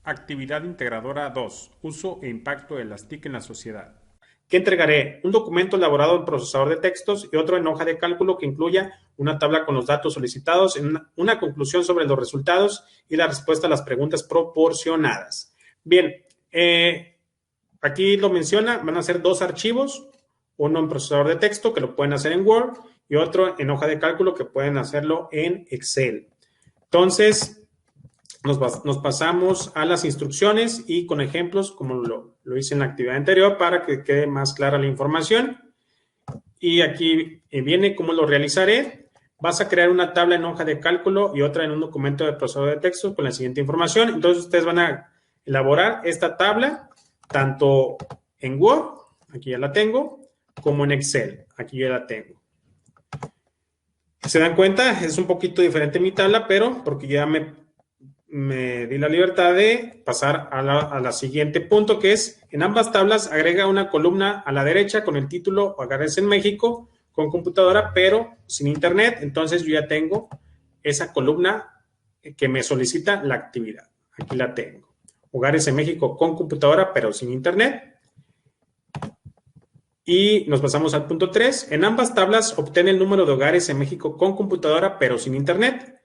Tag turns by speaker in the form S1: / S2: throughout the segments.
S1: Actividad integradora 2. Uso e impacto de las TIC en la sociedad.
S2: ¿Qué entregaré? Un documento elaborado en procesador de textos y otro en hoja de cálculo que incluya una tabla con los datos solicitados, una conclusión sobre los resultados y la respuesta a las preguntas proporcionadas. Bien, aquí lo menciona, van a ser dos archivos, uno en procesador de texto que lo pueden hacer en Word y otro en hoja de cálculo que pueden hacerlo en Excel. Entonces, nos pasamos a las instrucciones y con ejemplos, como lo hice en la actividad anterior, para que quede más clara la información. Y aquí viene cómo lo realizaré. Vas a crear una tabla en hoja de cálculo y otra en un documento de procesador de texto con la siguiente información. Entonces, ustedes van a elaborar esta tabla tanto en Word, aquí ya la tengo, como en Excel, aquí ya la tengo. ¿Se dan cuenta? Es un poquito diferente mi tabla, pero porque ya me di la libertad de pasar a la siguiente punto, que es, en ambas tablas agrega una columna a la derecha con el título Hogares en México con computadora, pero sin internet. Entonces yo ya tengo esa columna que me solicita la actividad. Aquí la tengo. Hogares en México con computadora, pero sin internet. Y nos pasamos al punto 3. En ambas tablas obtén el número de hogares en México con computadora, pero sin internet,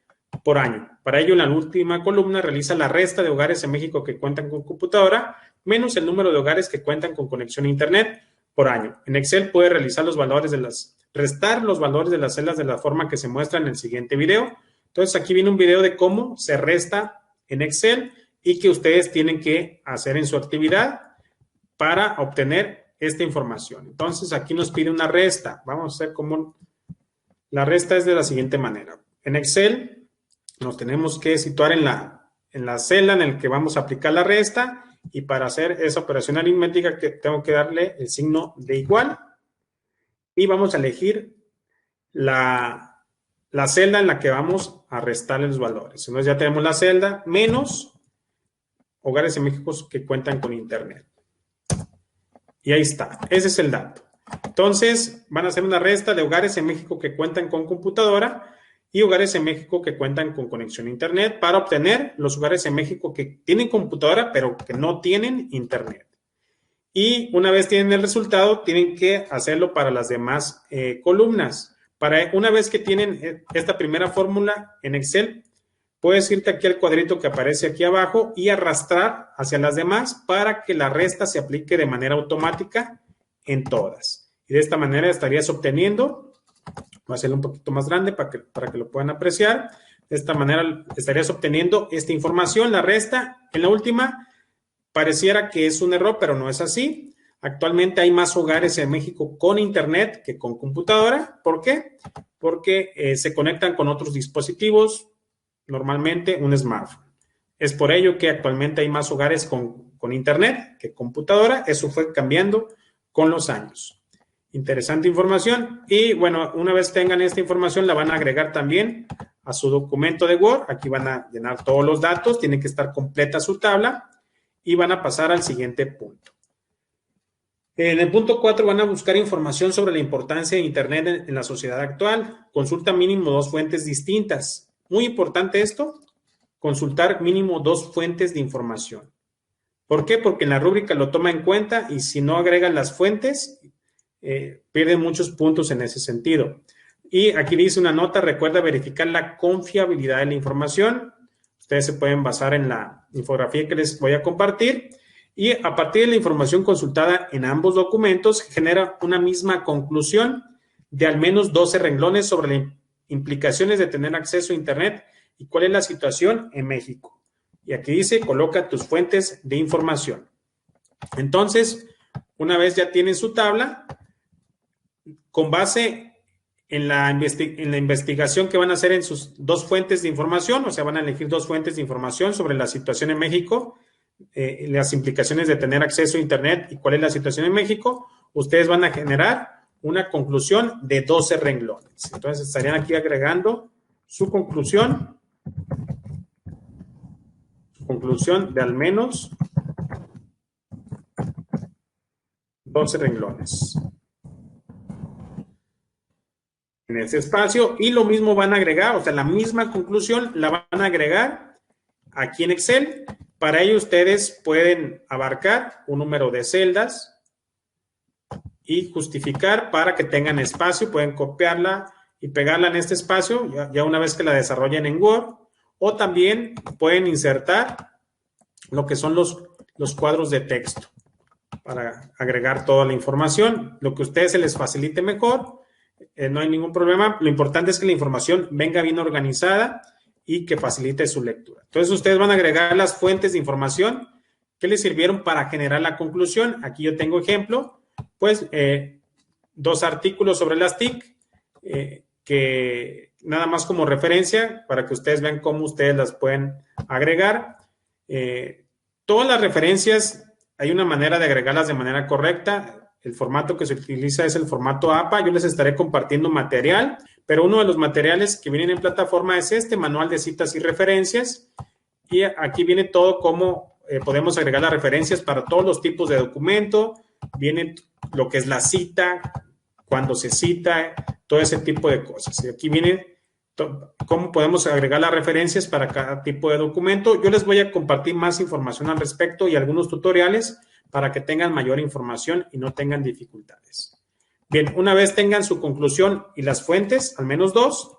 S2: por año. Para ello, en la última columna realiza la resta de hogares en México que cuentan con computadora menos el número de hogares que cuentan con conexión a internet por año. En Excel puede realizar restar los valores de las celdas de la forma que se muestra en el siguiente video. Entonces, aquí viene un video de cómo se resta en Excel y que ustedes tienen que hacer en su actividad para obtener esta información. Entonces, aquí nos pide una resta. Vamos a hacer como la resta es de la siguiente manera. En Excel nos tenemos que situar en la celda en la que vamos a aplicar la resta y para hacer esa operación aritmética que tengo que darle el signo de igual y vamos a elegir la celda en la que vamos a restarle los valores. Entonces ya tenemos la celda menos hogares en México que cuentan con internet. Y ahí está, ese es el dato. Entonces van a hacer una resta de hogares en México que cuentan con computadora y hogares en México que cuentan con conexión a internet para obtener los hogares en México que tienen computadora pero que no tienen internet. Y una vez tienen el resultado, tienen que hacerlo para las demás columnas. Una vez que tienen esta primera fórmula en Excel, puedes irte aquí al cuadrito que aparece aquí abajo y arrastrar hacia las demás para que la resta se aplique de manera automática en todas. Y de esta manera estarías obteniendo, voy a hacerlo un poquito más grande para que lo puedan apreciar. De esta manera estarías obteniendo esta información, la resta. En la última pareciera que es un error, pero no es así. Actualmente hay más hogares en México con internet que con computadora. ¿Por qué? Porque se conectan con otros dispositivos, normalmente un smartphone. Es por ello que actualmente hay más hogares con internet que computadora. Eso fue cambiando con los años. Interesante información. Y bueno, una vez tengan esta información, la van a agregar también a su documento de Word. Aquí van a llenar todos los datos. Tiene que estar completa su tabla. Y van a pasar al siguiente punto. En el punto 4 van a buscar información sobre la importancia de Internet en la sociedad actual. Consulta mínimo 2 fuentes distintas. Muy importante esto, consultar mínimo 2 fuentes de información. ¿Por qué? Porque en la rúbrica lo toma en cuenta y si no agregan las fuentes, pierden muchos puntos en ese sentido. Y aquí dice una nota, recuerda verificar la confiabilidad de la información. Ustedes se pueden basar en la infografía que les voy a compartir. Y a partir de la información consultada en ambos documentos, genera una misma conclusión de al menos 12 renglones sobre las implicaciones de tener acceso a Internet y cuál es la situación en México. Y aquí dice, coloca tus fuentes de información. Entonces, una vez ya tienen su tabla, con base en la investigación que van a hacer en sus 2 fuentes de información, o sea, van a elegir 2 fuentes de información sobre la situación en México, las implicaciones de tener acceso a Internet y cuál es la situación en México, ustedes van a generar una conclusión de 12 renglones. Entonces, estarían aquí agregando su conclusión de al menos 12 renglones en ese espacio y lo mismo van a agregar, o sea, la misma conclusión la van a agregar aquí en Excel Para ello ustedes pueden abarcar un número de celdas y justificar para que tengan espacio. Pueden copiarla y pegarla en este espacio ya una vez que la desarrollen en Word. O también pueden insertar lo que son los cuadros de texto para agregar toda la información. Lo que a ustedes se les facilite mejor, no hay ningún problema. Lo importante es que la información venga bien organizada y que facilite su lectura. Entonces, ustedes van a agregar las fuentes de información que les sirvieron para generar la conclusión. Aquí yo tengo ejemplo, pues, 2 artículos sobre las TIC, que nada más como referencia para que ustedes vean cómo ustedes las pueden agregar. Todas las referencias, hay una manera de agregarlas de manera correcta. El formato que se utiliza es el formato APA. Yo les estaré compartiendo material, pero uno de los materiales que vienen en plataforma es este manual de citas y referencias. Y aquí viene todo cómo podemos agregar las referencias para todos los tipos de documento. Viene lo que es la cita, cuando se cita, todo ese tipo de cosas. Y aquí viene cómo podemos agregar las referencias para cada tipo de documento. Yo les voy a compartir más información al respecto y algunos tutoriales para que tengan mayor información y no tengan dificultades. Bien, una vez tengan su conclusión y las fuentes, al menos 2,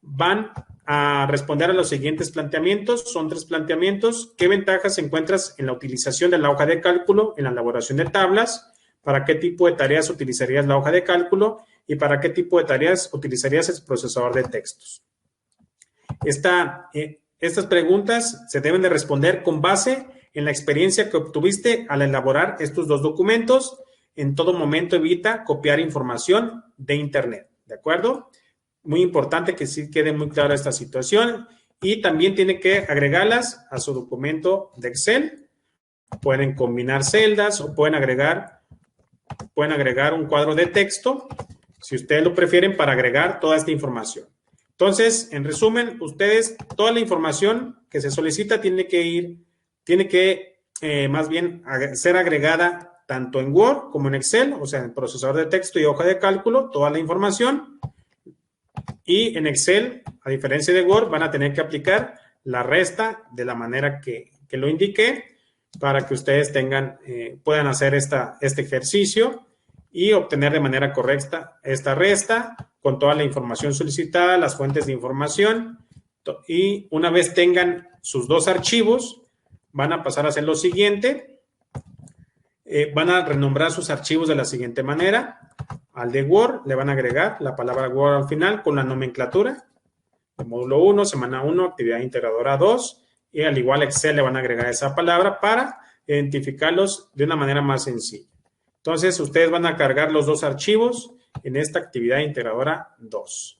S2: van a responder a los siguientes planteamientos. Son 3 planteamientos. ¿Qué ventajas encuentras en la utilización de la hoja de cálculo en la elaboración de tablas? ¿Para qué tipo de tareas utilizarías la hoja de cálculo? ¿Y para qué tipo de tareas utilizarías el procesador de textos? Estas preguntas se deben de responder con base en la experiencia que obtuviste al elaborar estos 2 documentos. En todo momento evita copiar información de Internet, ¿de acuerdo? Muy importante que sí quede muy clara esta situación. Y también tiene que agregarlas a su documento de Excel. Pueden combinar celdas o pueden agregar un cuadro de texto, si ustedes lo prefieren, para agregar toda esta información. Entonces, en resumen, ustedes, toda la información que se solicita tiene que más bien ser agregada tanto en Word como en Excel, o sea, en el procesador de texto y hoja de cálculo, toda la información. Y en Excel, a diferencia de Word, van a tener que aplicar la resta de la manera que lo indiqué para que ustedes puedan hacer este ejercicio y obtener de manera correcta esta resta con toda la información solicitada, las fuentes de información. Y una vez tengan sus 2 archivos, van a pasar a hacer lo siguiente. Van a renombrar sus archivos de la siguiente manera. Al de Word le van a agregar la palabra Word al final con la nomenclatura. De módulo 1, semana 1, actividad integradora 2. Y al igual Excel le van a agregar esa palabra para identificarlos de una manera más sencilla. Entonces, ustedes van a cargar los 2 archivos en esta actividad integradora 2.